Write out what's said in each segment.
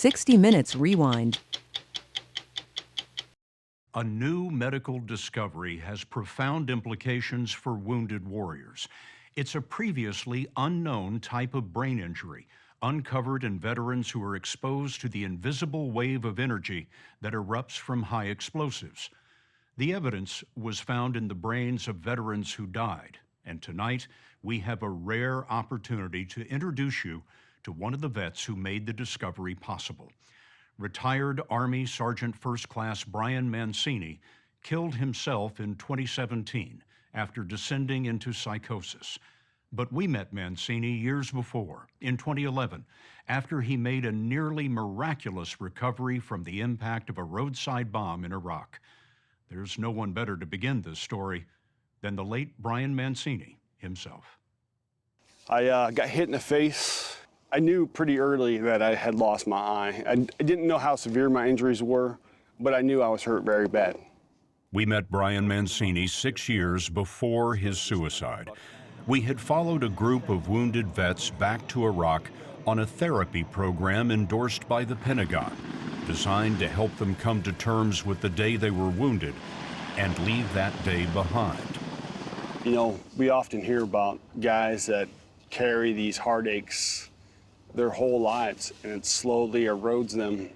60 Minutes Rewind. A new medical discovery has profound implications for wounded warriors. It's a previously unknown type of brain injury, uncovered in veterans who are exposed to the invisible wave of energy that erupts from high explosives. The evidence was found in the brains of veterans who died, and tonight we have a rare opportunity to introduce you to one of the vets who made the discovery possible. Retired Army Sergeant First Class Brian Mancini killed himself in 2017 after descending into psychosis. But we met Mancini years before, in 2011, after he made a nearly miraculous recovery from the impact of a roadside bomb in Iraq. There's no one better to begin this story than the late Brian Mancini himself. I got hit in the face. I knew pretty early that I had lost my eye. I didn't know how severe my injuries were, but I knew I was hurt very bad. We met Brian Mancini 6 years before his suicide. We had followed a group of wounded vets back to Iraq on a therapy program endorsed by the Pentagon, designed to help them come to terms with the day they were wounded and leave that day behind. You know, we often hear about guys that carry these heartaches their whole lives, and it slowly erodes them.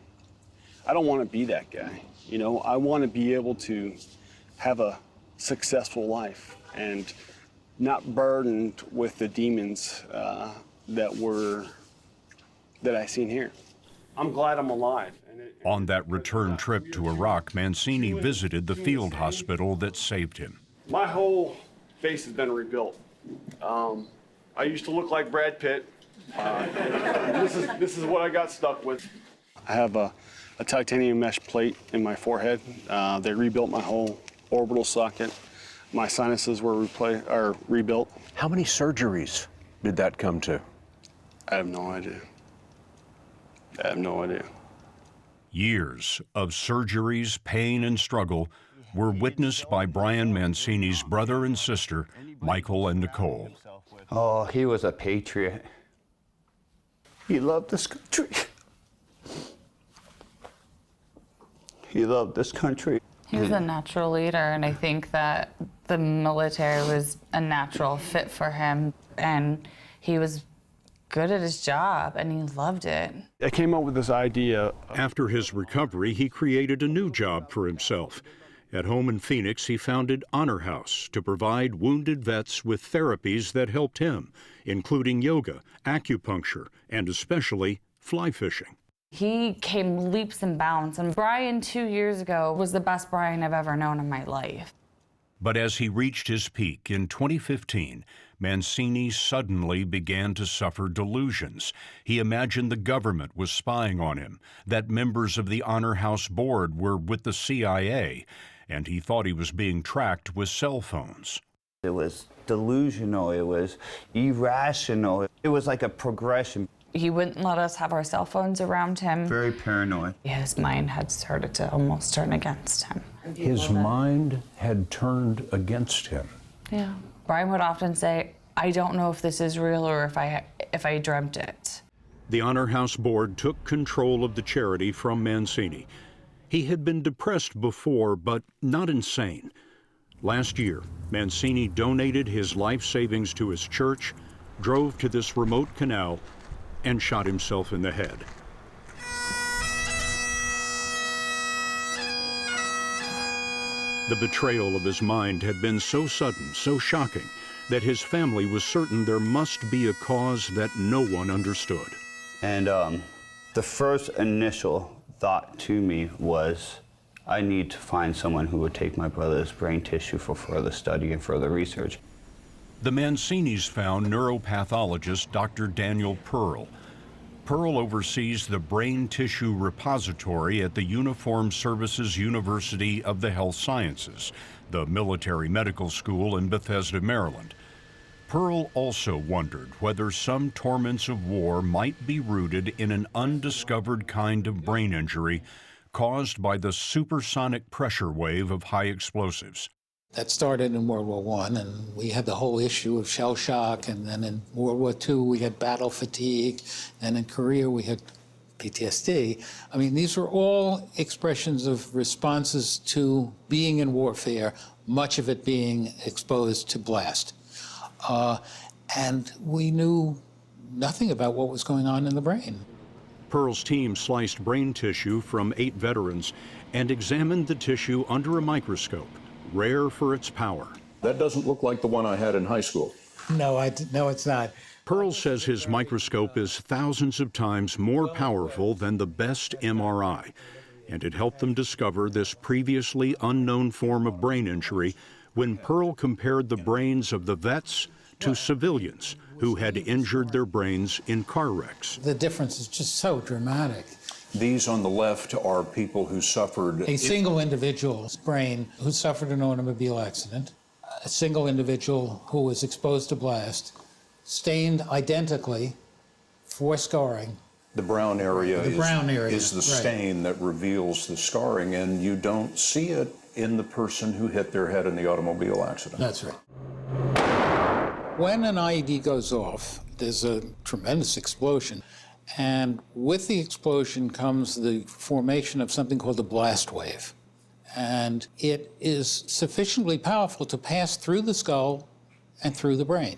I don't want to be that guy. You know, I want to be able to have a successful life and not burdened with the demons that I seen here. I'm glad I'm alive. On that return trip to Iraq, Mancini visited the field hospital that saved him. My whole face has been rebuilt. I used to look like Brad Pitt. This is what I got stuck with. I have a titanium mesh plate in my forehead. They rebuilt my whole orbital socket. My sinuses were rebuilt. How many surgeries did that come to? I have no idea. I have no idea. Years of surgeries, pain, and struggle were witnessed by Brian Mancini's brother and sister, Michael and Nicole. Oh, he was a patriot. He loved this country. He loved this country. He was a natural leader, and I think that the military was a natural fit for him, and he was good at his job, and he loved it. I came up with this idea. After his recovery, he created a new job for himself. At home in Phoenix, he founded Honor House to provide wounded vets with therapies that helped him, including yoga, acupuncture, and especially fly fishing. He came leaps and bounds, and Brian 2 years ago was the best Brian I've ever known in my life. But as he reached his peak in 2015, Mancini suddenly began to suffer delusions. He imagined the government was spying on him, that members of the Honor House board were with the CIA, and he thought he was being tracked with cell phones. It was delusional, it was irrational. It was like a progression. He wouldn't let us have our cell phones around him. Very paranoid. His mind had started to almost turn against him. His mind had turned against him. Yeah. Brian would often say, I don't know if this is real or if I dreamt it. The Honor House board took control of the charity from Mancini. He had been depressed before, but not insane. Last year, Mancini donated his life savings to his church, drove to this remote canal, and shot himself in the head. The betrayal of his mind had been so sudden, so shocking, that his family was certain there must be a cause that no one understood. And the first initial thought to me was, I need to find someone who would take my brother's brain tissue for further study and further research. The Mancinis found neuropathologist Dr. Daniel Pearl. Pearl oversees the brain tissue repository at the Uniformed Services University of the Health Sciences, the military medical school in Bethesda, Maryland. Pearl also wondered whether some torments of war might be rooted in an undiscovered kind of brain injury caused by the supersonic pressure wave of high explosives. That started in World War I, and we had the whole issue of shell shock, and then in World War II we had battle fatigue, and in Korea we had PTSD. I mean, these are all expressions of responses to being in warfare, much of it being exposed to blast. And we knew nothing about what was going on in the brain. Pearl's team sliced brain tissue from 8 veterans and examined the tissue under a microscope, rare for its power. That doesn't look like the one I had in high school. No, it's not. Pearl says his microscope is thousands of times more powerful than the best MRI, and it helped them discover this previously unknown form of brain injury when Pearl compared the brains of the vets to civilians who had injured their brains in car wrecks. The difference is just so dramatic. These on the left are people who suffered A single individual's brain who suffered an automobile accident, a single individual who was exposed to blast, stained identically for scarring. The brown area, The brown area, is the right. stain that reveals the scarring, and you don't see it in the person who hit their head in the automobile accident. That's right. When an IED goes off, there's a tremendous explosion. And with the explosion comes the formation of something called the blast wave. And it is sufficiently powerful to pass through the skull and through the brain.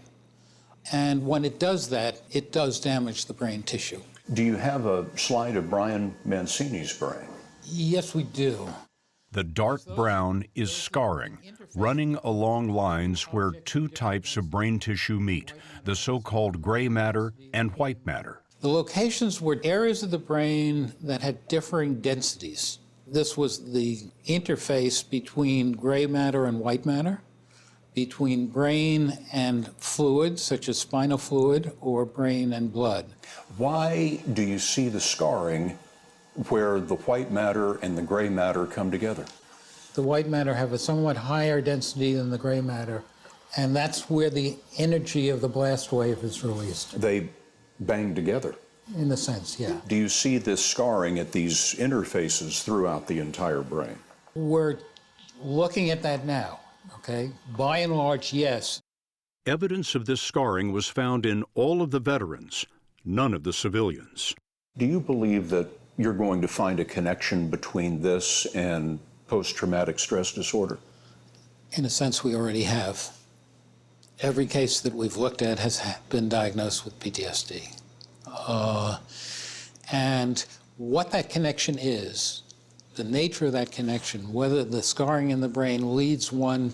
And when it does that, it does damage the brain tissue. Do you have a slide of Brian Mancini's brain? Yes, we do. The dark brown is scarring, running along lines where 2 types of brain tissue meet, the so-called gray matter and white matter. The locations were areas of the brain that had differing densities. This was the interface between gray matter and white matter, between brain and fluid, such as spinal fluid, or brain and blood. Why do you see the scarring where the white matter and the gray matter come together? The white matter have a somewhat higher density than the gray matter, and that's where the energy of the blast wave is released. They bang together. In a sense, yeah. Do you see this scarring at these interfaces throughout the entire brain? We're looking at that now, okay? By and large, yes. Evidence of this scarring was found in all of the veterans, none of the civilians. Do you believe that you're going to find a connection between this and post-traumatic stress disorder? In a sense, we already have. Every case that we've looked at has been diagnosed with PTSD. And what that connection is, the nature of that connection, whether the scarring in the brain leads one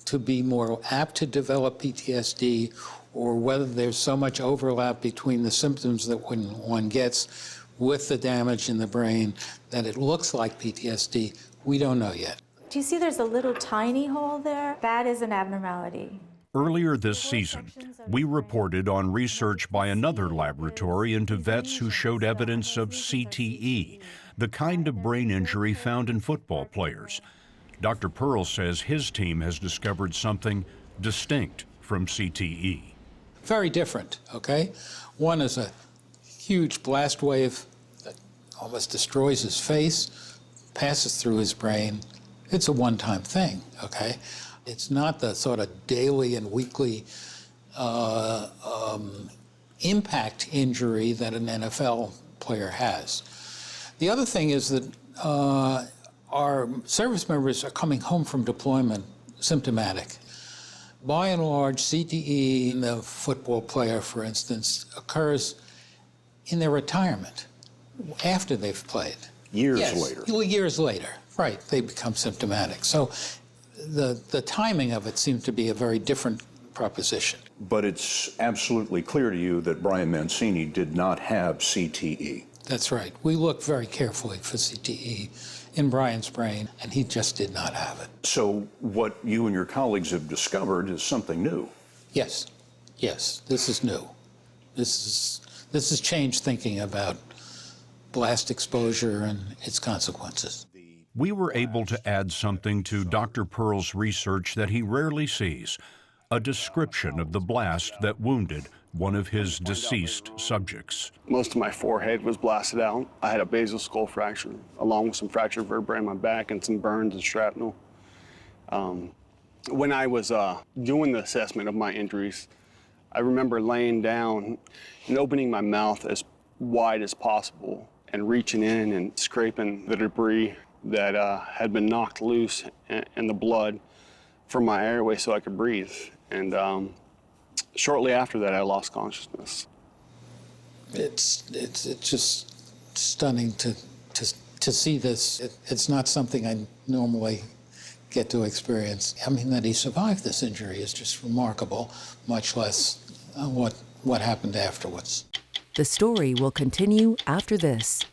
to be more apt to develop PTSD, or whether there's so much overlap between the symptoms that one gets with the damage in the brain that it looks like PTSD, we don't know yet. Do you see there's a little tiny hole there? That is an abnormality. Earlier this season, we reported on research by another laboratory into vets who showed evidence of CTE, the kind of brain injury found in football players. Dr. Pearl says his team has discovered something distinct from CTE. Very different, okay? One is a huge blast wave that almost destroys his face, passes through his brain. It's a one-time thing, okay? It's not the sort of daily and weekly impact injury that an NFL player has. The other thing is that our service members are coming home from deployment symptomatic. By and large, CTE in the football player, for instance, occurs in their retirement, after they've played. Years Yes, later. well, years later, right, they become symptomatic. So the timing of it seems to be a very different proposition. But it's absolutely clear to you that Brian Mancini did not have CTE. That's right. We looked very carefully for CTE in Brian's brain, and he just did not have it. So what you and your colleagues have discovered is something new. Yes, yes, this is new. This has changed thinking about blast exposure and its consequences. We were able to add something to Dr. Pearl's research that he rarely sees, a description of the blast that wounded one of his deceased subjects. Most of my forehead was blasted out. I had a basal skull fracture, along with some fractured vertebrae in my back and some burns and shrapnel. When I was doing the assessment of my injuries, I remember laying down and opening my mouth as wide as possible and reaching in and scraping the debris that had been knocked loose and the blood from my airway so I could breathe. And shortly after that, I lost consciousness. It's just stunning to see this. It's not something I normally get to experience. I mean, that he survived this injury is just remarkable, much less what happened afterwards. The story will continue after this.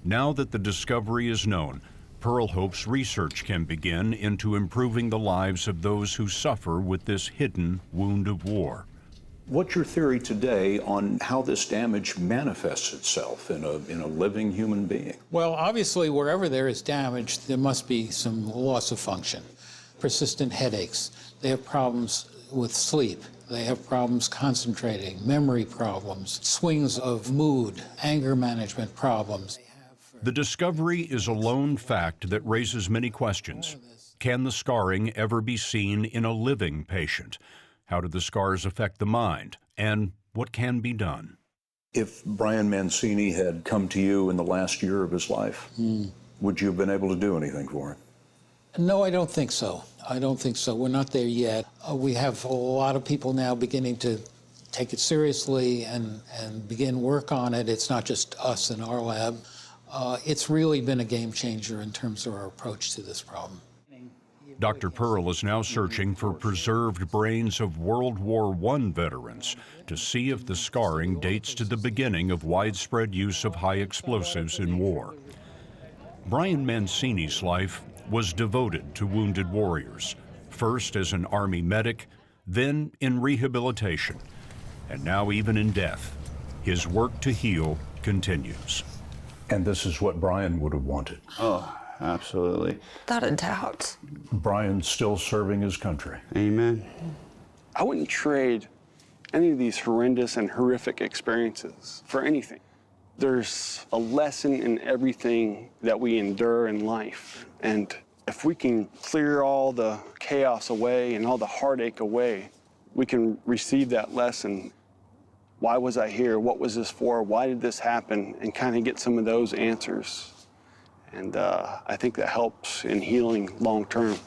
Now that the discovery is known, Pearl hopes research can begin into improving the lives of those who suffer with this hidden wound of war. What's your theory today on how this damage manifests itself in a living human being? Well, obviously, wherever there is damage, there must be some loss of function. Persistent headaches. They have problems with sleep. They have problems concentrating, memory problems, swings of mood, anger management problems. The discovery is a lone fact that raises many questions. Can the scarring ever be seen in a living patient? How do the scars affect the mind? And what can be done? If Brian Mancini had come to you in the last year of his life, would you have been able to do anything for him? No, I don't think so. I don't think so. We're not there yet. We have a lot of people now beginning to take it seriously and begin work on it. It's not just us in our lab. It's really been a game changer in terms of our approach to this problem. Dr. Pearl is now searching for preserved brains of World War I veterans to see if the scarring dates to the beginning of widespread use of high explosives in war. Brian Mancini's life was devoted to wounded warriors, first as an Army medic, then in rehabilitation, and now even in death. His work to heal continues. And this is what Brian would have wanted. Oh, absolutely. Without a doubt. Brian's still serving his country. Amen. I wouldn't trade any of these horrendous and horrific experiences for anything. There's a lesson in everything that we endure in life. And if we can clear all the chaos away and all the heartache away, we can receive that lesson. Why was I here? What was this for? Why did this happen? And kind of get some of those answers. And I think that helps in healing long term.